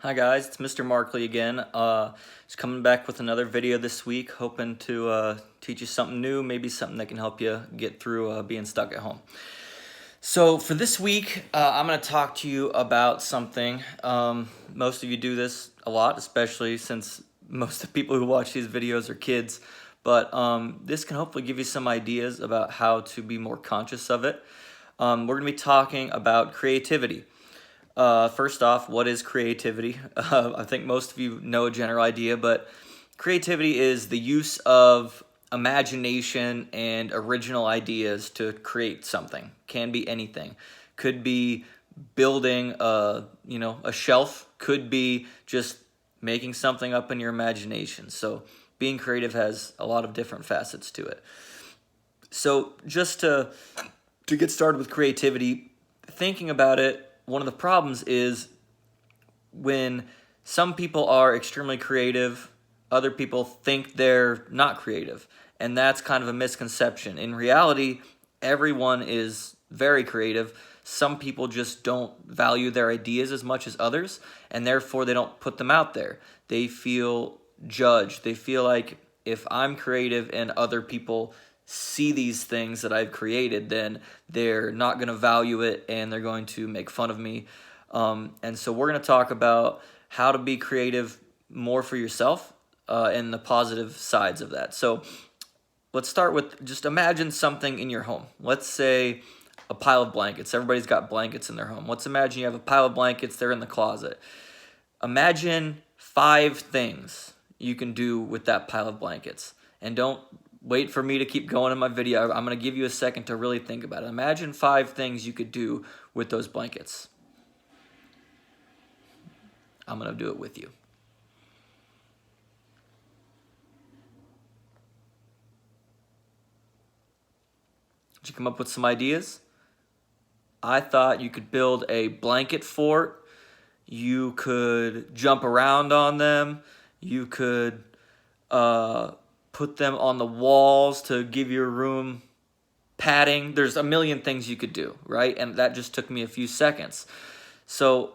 Hi guys, it's Mr. Markley again. Just coming back with another video this week, hoping to teach you something new, maybe something that can help you get through being stuck at home. So for this week, I'm going to talk to you about something. Most of you do this a lot, especially since most of the people who watch these videos are kids. But this can hopefully give you some ideas about how to be more conscious of it. We're going to be talking about creativity. First off, what is creativity? I think most of you know a general idea, but creativity is the use of imagination and original ideas to create something. Can be anything. Could be building a shelf. Could be just making something up in your imagination. So being creative has a lot of different facets to it. So just to get started with creativity, thinking about it, one of the problems is when some people are extremely creative, other people think they're not creative. And that's kind of a misconception. In reality, everyone is very creative. Some people just don't value their ideas as much as others, and therefore they don't put them out there. They feel judged. They feel like if I'm creative and other people see these things that I've created, then they're not going to value it and they're going to make fun of me. And so we're going to talk about how to be creative more for yourself and the positive sides of that. So let's start with just imagine something in your home. Let's say a pile of blankets. Everybody's got blankets in their home. Let's imagine you have a pile of blankets, they're in the closet. Imagine 5 things you can do with that pile of blankets. And don't wait for me to keep going in my video. I'm going to give you a second to really think about it. Imagine 5 things you could do with those blankets. I'm going to do it with you. Did you come up with some ideas? I thought you could build a blanket fort. You could jump around on them. You could put them on the walls to give your room padding. There's a million things you could do, right? And that just took me a few seconds. So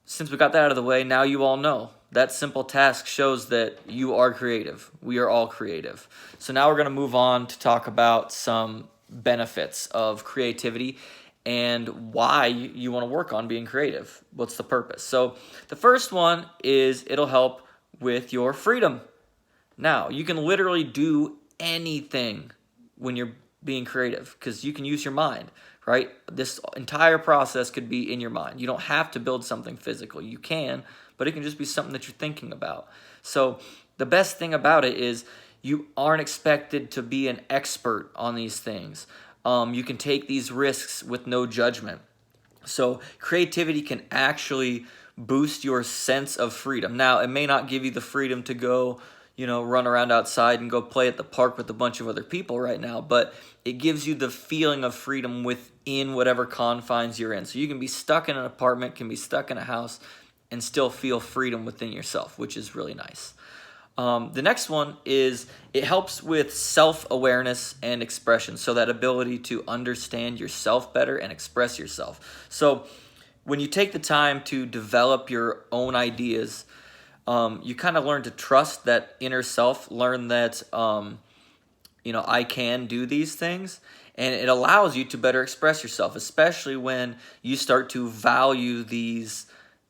since we got that out of the way, now you all know. That simple task shows that you are creative. We are all creative. So now we're going to move on to talk about some benefits of creativity and why you want to work on being creative. What's the purpose? So the first one is it'll help with your freedom. Now, you can literally do anything when you're being creative because you can use your mind, right? This entire process could be in your mind. You don't have to build something physical. You can, but it can just be something that you're thinking about. So the best thing about it is you aren't expected to be an expert on these things. You can take these risks with no judgment. So creativity can actually boost your sense of freedom. Now, it may not give you the freedom to go run around outside and go play at the park with a bunch of other people right now, but it gives you the feeling of freedom within whatever confines you're in. So you can be stuck in an apartment, can be stuck in a house, and still feel freedom within yourself, which is really nice. The next one is it helps with self-awareness and expression, so that ability to understand yourself better and express yourself. So when you take the time to develop your own ideas, you kind of learn to trust that inner self, learn that, I can do these things, and it allows you to better express yourself, especially when you start to value these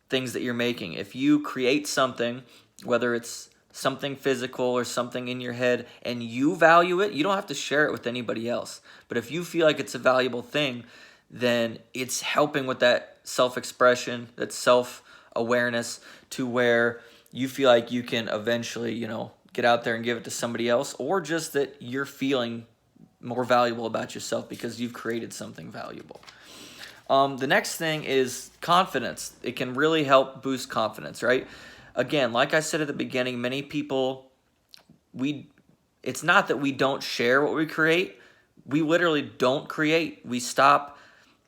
things that you're making. If you create something, whether it's something physical or something in your head, and you value it, you don't have to share it with anybody else. But if you feel like it's a valuable thing, then it's helping with that self-expression, that self-awareness, to where you feel like you can eventually, get out there and give it to somebody else, or just that you're feeling more valuable about yourself because you've created something valuable. The next thing is confidence. It can really help boost confidence, right? Again, like I said at the beginning, many people, it's not that we don't share what we create. We literally don't create. We stop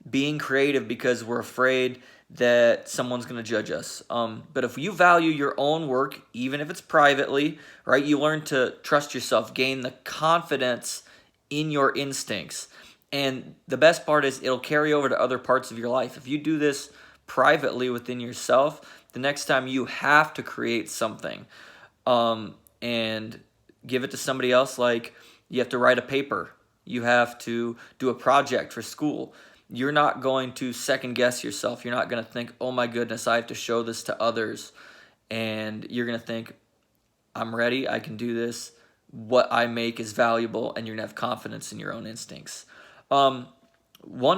being creative because we're afraid that someone's going to judge us. But if you value your own work, even if it's privately, right, you learn to trust yourself, gain the confidence in your instincts. And the best part is it'll carry over to other parts of your life. If you do this privately within yourself, the next time you have to create something and give it to somebody else, like you have to write a paper, you have to do a project for school, you're not going to second guess yourself. You're not going to think, oh my goodness, I have to show this to others. And you're going to think, I'm ready, I can do this, what I make is valuable, and you're going to have confidence in your own instincts. One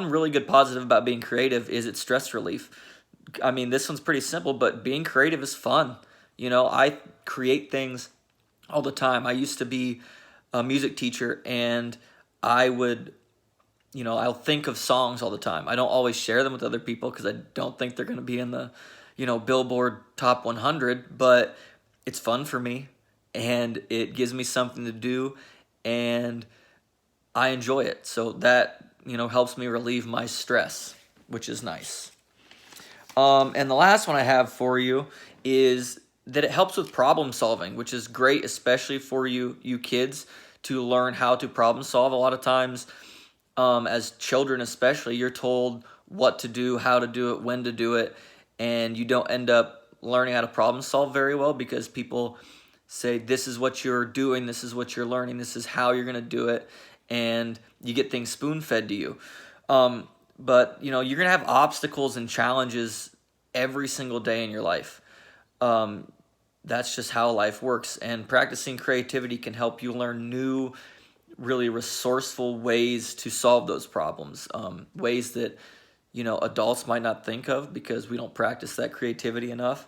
really good positive about being creative is it's stress relief. I mean, this one's pretty simple, but being creative is fun. You know, I create things all the time. I used to be a music teacher, and I would, I'll think of songs all the time. I don't always share them with other people because I don't think they're going to be in the, Billboard Top 100, but it's fun for me, and it gives me something to do, and I enjoy it. So that, helps me relieve my stress, which is nice. And the last one I have for you is that it helps with problem solving, which is great, especially for you kids, to learn how to problem solve. A lot of times, as children especially, you're told what to do, how to do it, when to do it, and you don't end up learning how to problem solve very well because people say, this is what you're doing, this is what you're learning, this is how you're going to do it, and you get things spoon-fed to you. But, you're going to have obstacles and challenges every single day in your life. That's just how life works. And practicing creativity can help you learn new, really resourceful ways to solve those problems. Ways that, adults might not think of because we don't practice that creativity enough.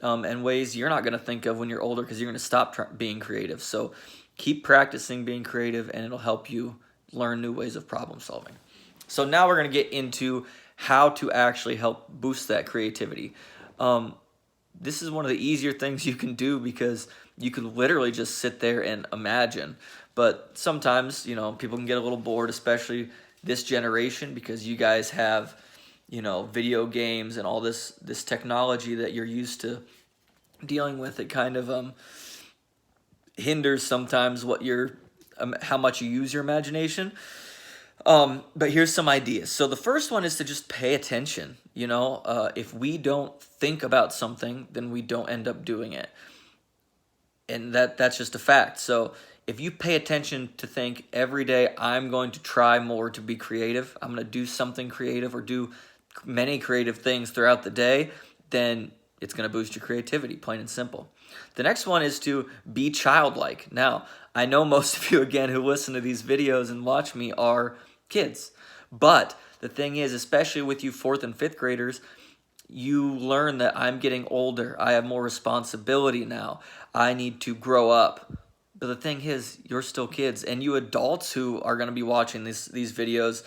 And ways you're not going to think of when you're older because you're going to stop being creative. So keep practicing being creative, and it'll help you learn new ways of problem solving. So now we're going to get into how to actually help boost that creativity. This is one of the easier things you can do because you can literally just sit there and imagine. But sometimes, people can get a little bored, especially this generation, because you guys have, video games and all this technology that you're used to dealing with. It kind of hinders sometimes how much you use your imagination. But here's some ideas. So the first one is to just pay attention. If we don't think about something, then we don't end up doing it. And that's just a fact. So if you pay attention to think every day, I'm going to try more to be creative, I'm going to do something creative or do many creative things throughout the day, then it's going to boost your creativity, plain and simple. The next one is to be childlike. Now, I know most of you, again, who listen to these videos and watch me are kids. But the thing is, especially with you 4th and 5th graders, you learn that I'm getting older. I have more responsibility now. I need to grow up. But the thing is, you're still kids. And you adults who are going to be watching these videos,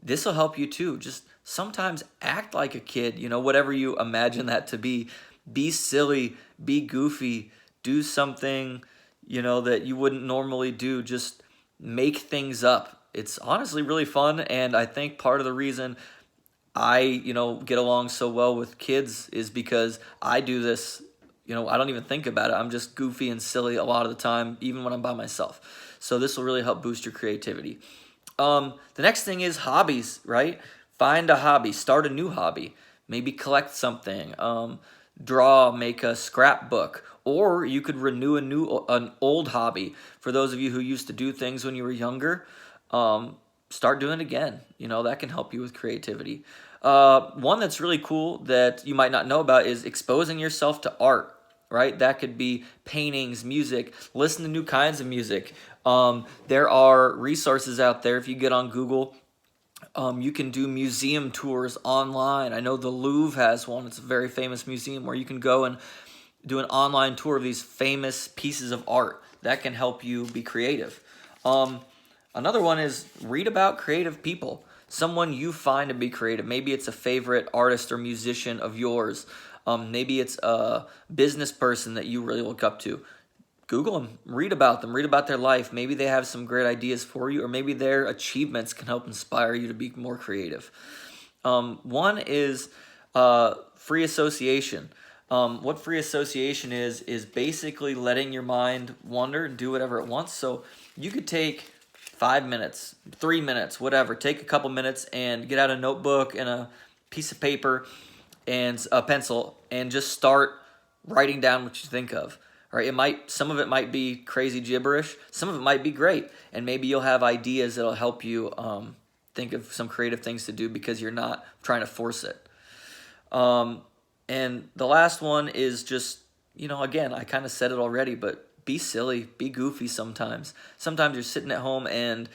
this will help you too. Just sometimes act like a kid, whatever you imagine that to be. Be silly, be goofy, do something, that you wouldn't normally do. Just make things up. It's honestly really fun, and I think part of the reason I, get along so well with kids is because I do this, I don't even think about it. I'm just goofy and silly a lot of the time, even when I'm by myself. So this will really help boost your creativity. The next thing is hobbies, right? Find a hobby, start a new hobby, maybe collect something, draw, make a scrapbook, or you could renew an old hobby. For those of you who used to do things when you were younger, start doing it again. That can help you with creativity. One that's really cool that you might not know about is exposing yourself to art, right? That could be paintings, music, listen to new kinds of music. There are resources out there. If you get on Google, you can do museum tours online. I know the Louvre has one. It's a very famous museum where you can go and do an online tour of these famous pieces of art. That can help you be creative. Another one is read about creative people. Someone you find to be creative. Maybe it's a favorite artist or musician of yours. Maybe it's a business person that you really look up to. Google them, read about their life. Maybe they have some great ideas for you, or maybe their achievements can help inspire you to be more creative. One is free association. What free association is basically letting your mind wander and do whatever it wants. So you could take 5 minutes, 3 minutes, whatever. Take a couple minutes and get out a notebook and a piece of paper and a pencil and just start writing down what you think of. All right, some of it might be crazy gibberish, some of it might be great, and maybe you'll have ideas that'll help you think of some creative things to do because you're not trying to force it. And the last one is just, again, I kind of said it already, but be silly, be goofy sometimes. Sometimes you're sitting at home and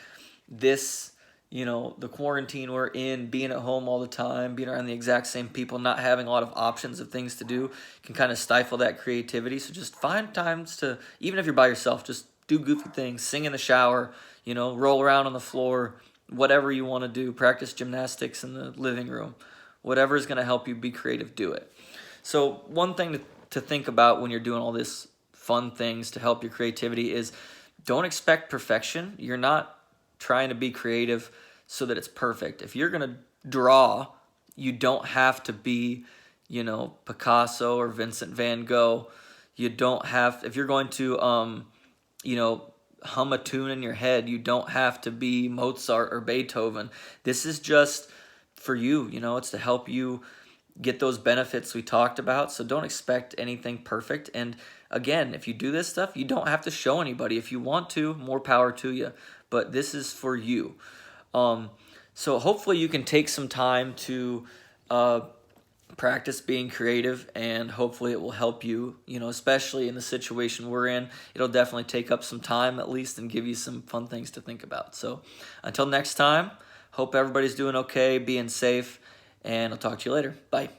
this, the quarantine we're in, being at home all the time, being around the exact same people, not having a lot of options of things to do can kind of stifle that creativity. So just find times to, even if you're by yourself, just do goofy things, sing in the shower, roll around on the floor, whatever you want to do, practice gymnastics in the living room. Whatever is going to help you be creative, do it. So one thing to think about when you're doing all this fun things to help your creativity is don't expect perfection. You're not trying to be creative so that it's perfect. If you're going to draw, you don't have to be, Picasso or Vincent van Gogh. You don't have, if you're going to, hum a tune in your head, you don't have to be Mozart or Beethoven. This is just for you, it's to help you get those benefits we talked about. So don't expect anything perfect. And again, if you do this stuff, you don't have to show anybody. If you want to, more power to you. But this is for you. So hopefully you can take some time to practice being creative, and hopefully it will help you, especially in the situation we're in. It'll definitely take up some time at least and give you some fun things to think about. So until next time, hope everybody's doing okay, being safe, and I'll talk to you later. Bye.